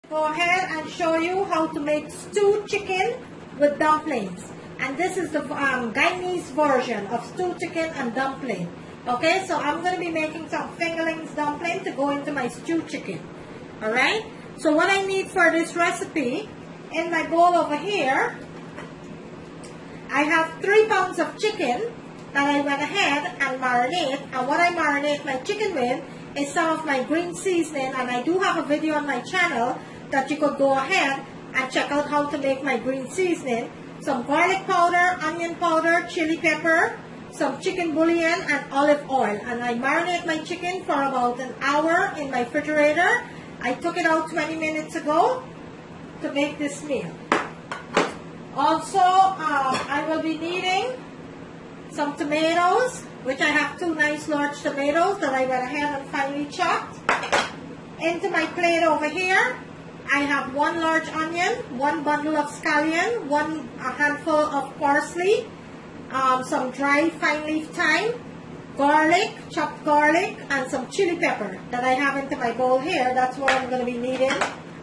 go ahead and show you how to make stewed chicken with dumplings. And this is the Guyanese version of stewed chicken and dumpling. Okay, so I'm going to be making some fingerlings dumpling to go into my stewed chicken. Alright, so what I need for this recipe, in my bowl over here, I have 3 pounds of chicken that I went ahead and marinate. And what I marinate my chicken with is some of my green seasoning, and I do have a video on my channel that you could go ahead and check out how to make my green seasoning. Some garlic powder, onion powder, chili pepper, some chicken bouillon, and olive oil. And I marinate my chicken for about an hour in my refrigerator. I took it out 20 minutes ago to make this meal. Also, I will be needing some tomatoes, which I have 2 nice large tomatoes that I went ahead and finely chopped. Into my plate over here, I have 1 large onion, 1 bundle of scallion, a handful of parsley, some dry fine leaf thyme, garlic, chopped garlic, and some chili pepper that I have into my bowl here. That's what I'm going to be needing.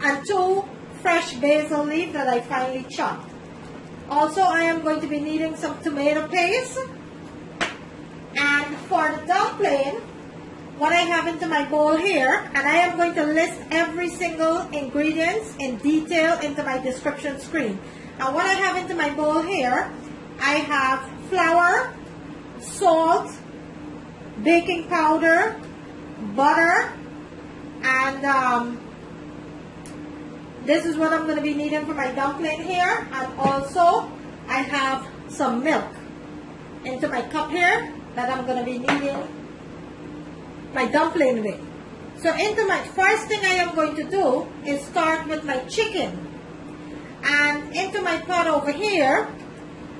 And 2 fresh basil leaves that I finely chopped. Also, I am going to be needing some tomato paste. And for the dumpling, what I have into my bowl here, and I am going to list every single ingredients in detail into my description screen. And what I have into my bowl here, I have flour, salt, baking powder, butter, and this is what I'm going to be needing for my dumpling here. And also, I have some milk into my cup here that I'm going to be needing my dumpling with. So into my first thing I am going to do is start with my chicken. And into my pot over here,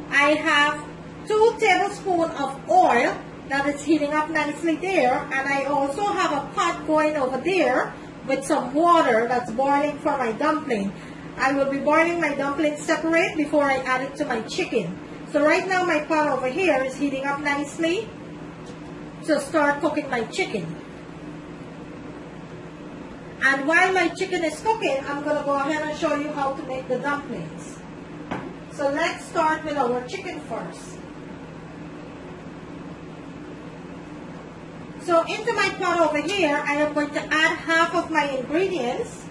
I have 2 tablespoons of oil that is heating up nicely there. And I also have a pot going over there with some water that's boiling for my dumpling. I will be boiling my dumpling separate before I add it to my chicken. So right now my pot over here is heating up nicely to start cooking my chicken. And while my chicken is cooking, I'm going to go ahead and show you how to make the dumplings. So let's start with our chicken first. So into my pot over here, I am going to add half of my ingredients.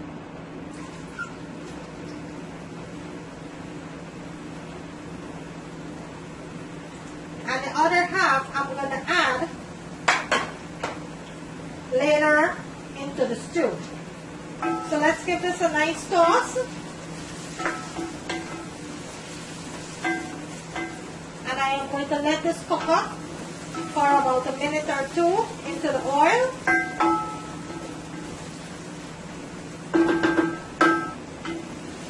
And the other half I'm going to add later into the stew. So let's give this a nice toss. And I am going to let this cook up for about a minute or 2 into the oil. I'm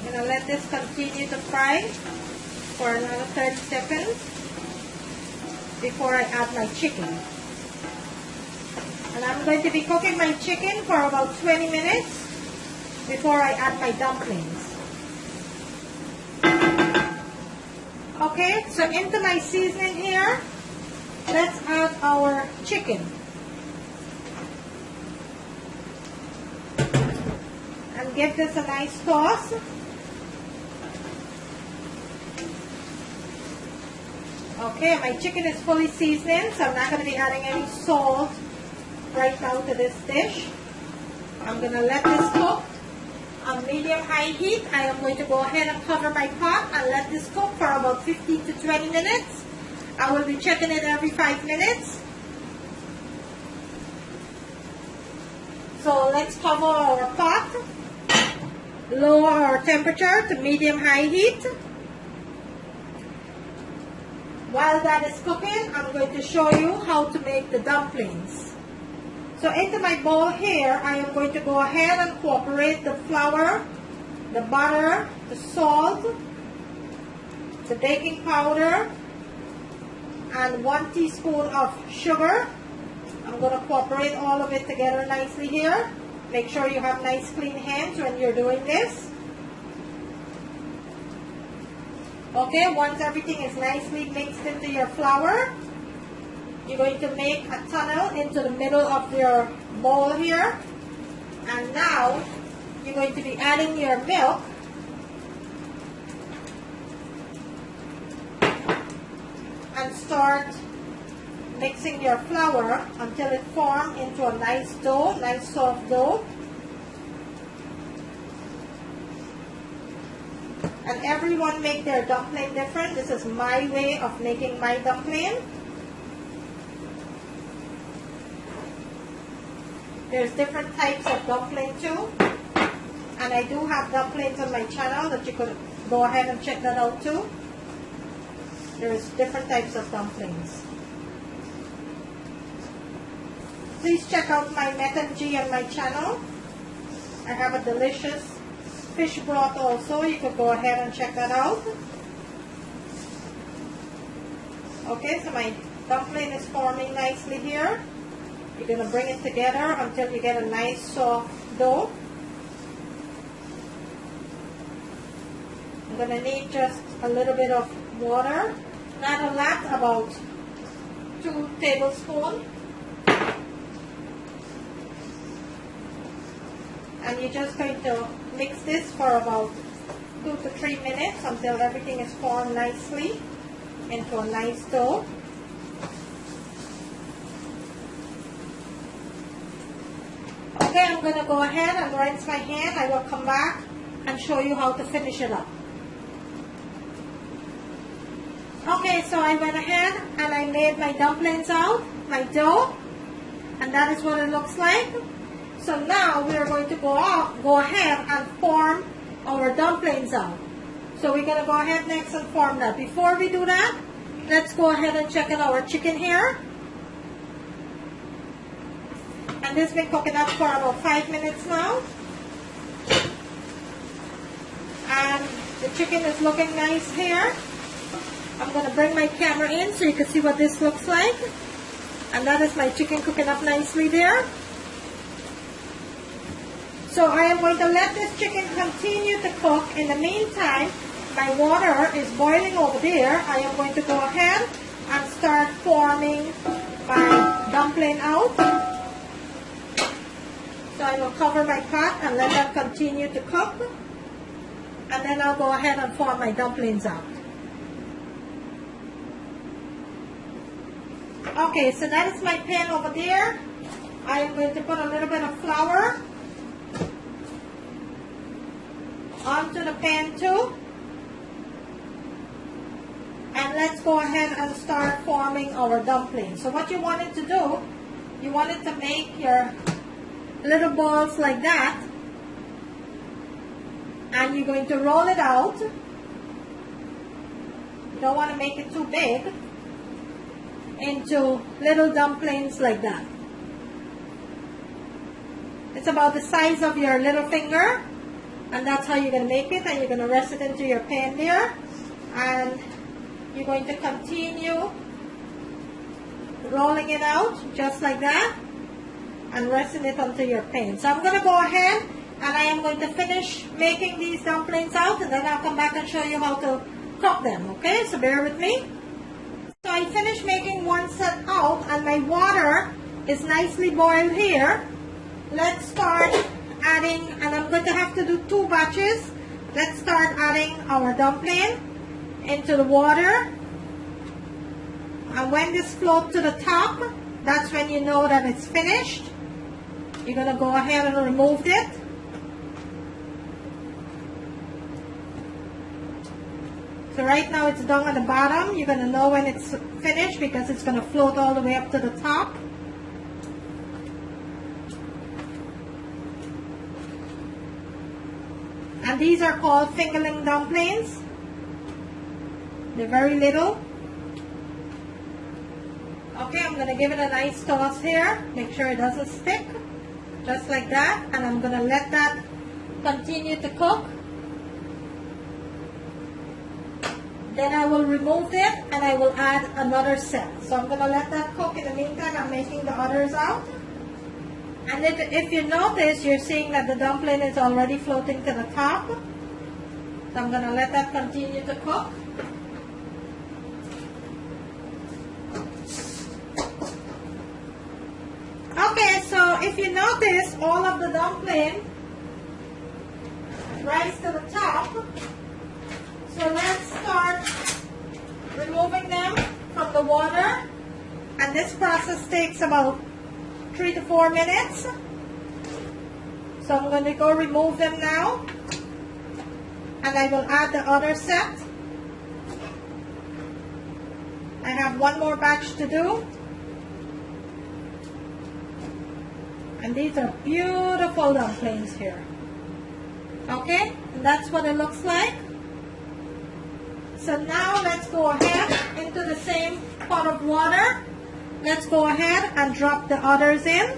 going to let this continue to fry for another 30 seconds before I add my chicken. And I'm going to be cooking my chicken for about 20 minutes before I add my dumplings. Okay, so into my seasoning here, let's add our chicken. And give this a nice toss. Okay, my chicken is fully seasoned, so I'm not going to be adding any salt right now to this dish. I'm going to let this cook on medium-high heat. I am going to go ahead and cover my pot and let this cook for about 15 to 20 minutes. I will be checking it every 5 minutes. So let's cover our pot, lower our temperature to medium-high heat. While that is cooking, I'm going to show you how to make the dumplings. So into my bowl here, I am going to go ahead and incorporate the flour, the butter, the salt, the baking powder, and 1 teaspoon of sugar. I'm going to incorporate all of it together nicely here. Make sure you have nice clean hands when you're doing this. Okay, once everything is nicely mixed into your flour, you're going to make a tunnel into the middle of your bowl here. And now, you're going to be adding your milk. And start mixing your flour until it forms into a nice dough, nice soft dough. And everyone make their dumpling different. This is my way of making my dumpling. There's different types of dumpling too. And I do have dumplings on my channel that you could go ahead and check that out too. There's different types of dumplings. Please check out my Method G on my channel. I have a delicious fish broth also. You could go ahead and check that out. Okay, so my dumpling is forming nicely here. You're going to bring it together until you get a nice soft dough. I'm going to need just a little bit of water. Not a lot, about 2 tablespoons. And you're just going to mix this for about 2 to 3 minutes until everything is formed nicely into a nice dough. Okay, I'm going to go ahead and rinse my hand. I will come back and show you how to finish it up. Okay, so I went ahead and I made my dumplings out, my dough, and that is what it looks like. So now we are going to go ahead and form our dumplings out. So we're going to go ahead next and form that. Before we do that, let's go ahead and check in our chicken here. And this has been cooking up for about 5 minutes now. And the chicken is looking nice here. I'm going to bring my camera in so you can see what this looks like. And that is my chicken cooking up nicely there. So I am going to let this chicken continue to cook. In the meantime, my water is boiling over there. I am going to go ahead and start forming my dumpling out. So I will cover my pot and let that continue to cook. And then I'll go ahead and form my dumplings out. Okay, so that is my pan over there. I am going to put a little bit of flour onto the pan too. And let's go ahead and start forming our dumplings. So what you wanted to do, you wanted to make your little balls like that. And you're going to roll it out. You don't want to make it too big. Into little dumplings like that. It's about the size of your little finger, and that's how you're going to make it. And you're going to rest it into your pan there, and you're going to continue rolling it out just like that and resting it onto your pan. So I'm going to go ahead and I am going to finish making these dumplings out, and then I'll come back and show you how to cook them. Okay, so bear with me. So I finished making one set out and my water is nicely boiled here. Let's start adding, and I'm going to have to do 2 batches. Let's start adding our dumpling into the water. And when this floats to the top, that's when you know that it's finished. You're going to go ahead and remove it. So right now it's down at the bottom. You're going to know when it's finished because it's going to float all the way up to the top. And these are called fingerling dumplings. They're very little. Okay, I'm going to give it a nice toss here. Make sure it doesn't stick. Just like that. And I'm going to let that continue to cook. Then I will remove it and I will add another set. So I'm going to let that cook. In the meantime, I'm making the others out. And if you notice, you're seeing that the dumpling is already floating to the top. So I'm going to let that continue to cook. Okay, so if you notice, all of the dumpling rise to the top. So let's start removing them from the water. And this process takes about 3 to 4 minutes. So I'm going to go remove them now. And I will add the other set. I have one more batch to do. And these are beautiful dumplings here. Okay, and that's what it looks like. So now let's go ahead into the same pot of water. Let's go ahead and drop the others in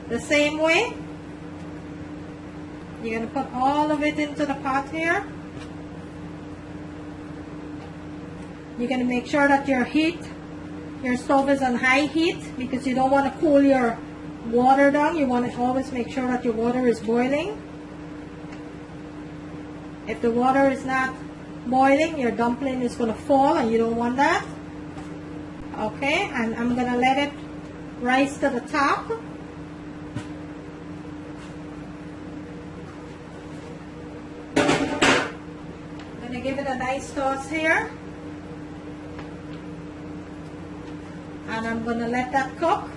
the same way. You're going to put all of it into the pot here. You're going to make sure that your stove is on high heat, because you don't want to cool your water down. You want to always make sure that your water is boiling. If the water is not boiling, your dumpling is going to fall, and you don't want that. Okay, and I'm going to let it rise to the top. I'm going to give it a nice toss here. And I'm going to let that cook.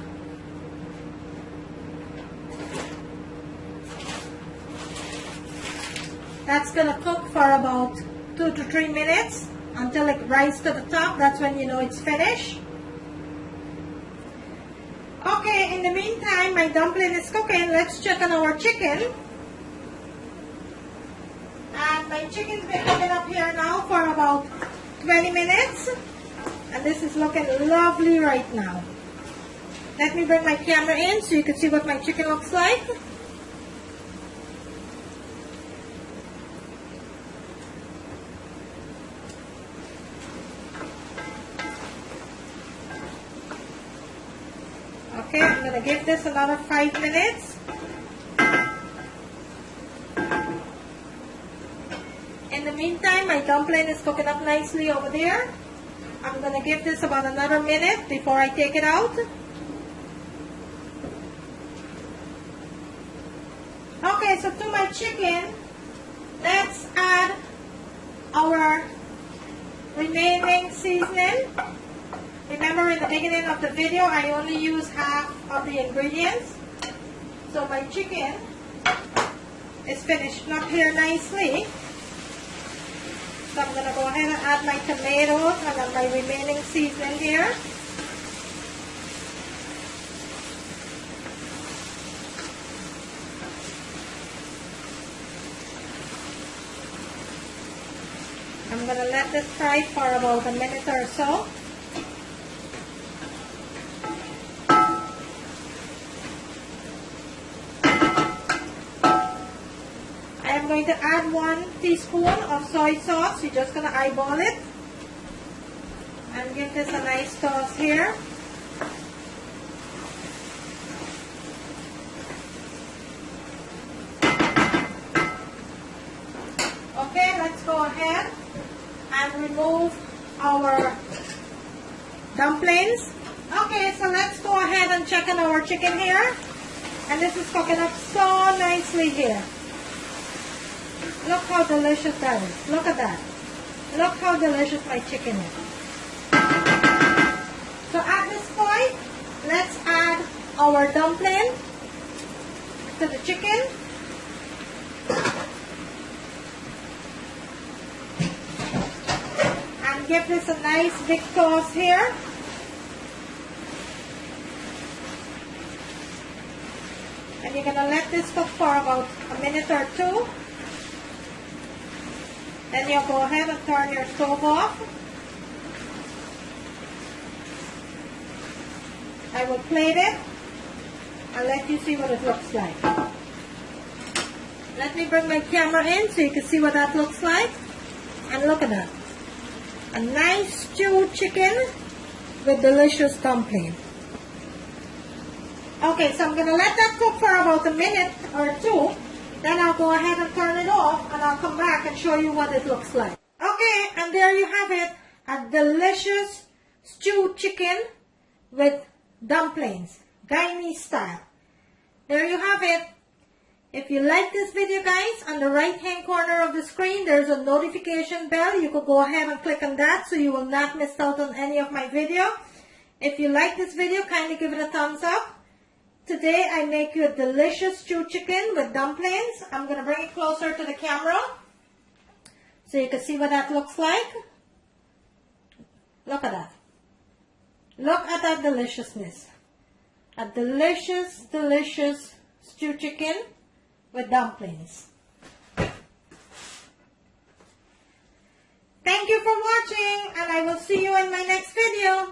That's going to cook for about 2 to 3 minutes until it rises to the top. That's when you know it's finished. Okay, in the meantime, my dumpling is cooking. Let's check on our chicken. And my chicken's been cooking up here now for about 20 minutes. And this is looking lovely right now. Let me bring my camera in so you can see what my chicken looks like. Okay, I'm going to give this another 5 minutes. In the meantime, my dumpling is cooking up nicely over there. I'm going to give this about another minute before I take it out. Okay, so to my chicken, let's add our remaining seasoning. Remember, in the beginning of the video, I only use half of the ingredients. So my chicken is finished up here nicely. So I'm going to go ahead and add my tomatoes and then my remaining seasoning here. I'm going to let this fry for about a minute or so. I'm going to add 1 teaspoon of soy sauce. You're just going to eyeball it and give this a nice toss here. Okay, let's go ahead and remove our dumplings. Okay, so let's go ahead and check on our chicken here. And this is cooking up so nicely here. Look how delicious that is. Look at that. Look how delicious my chicken is. So at this point, let's add our dumpling to the chicken. And give this a nice big toss here. And you're going to let this cook for about a minute or 2. Then you'll go ahead and turn your stove off. I will plate it and let you see what it looks like. Let me bring my camera in so you can see what that looks like. And look at that. A nice stewed chicken with delicious dumpling. Okay, so I'm going to let that cook for about a minute or 2. Then I'll go ahead and turn it off, and I'll come back and show you what it looks like. Okay, and there you have it. A delicious stewed chicken with dumplings, Guyanese-style. There you have it. If you like this video, guys, on the right hand corner of the screen, there's a notification bell. You could go ahead and click on that so you will not miss out on any of my video. If you like this video, kindly give it a thumbs up. Today, I make you a delicious stew chicken with dumplings. I'm going to bring it closer to the camera so you can see what that looks like. Look at that. Look at that deliciousness. A delicious, delicious stew chicken with dumplings. Thank you for watching, and I will see you in my next video.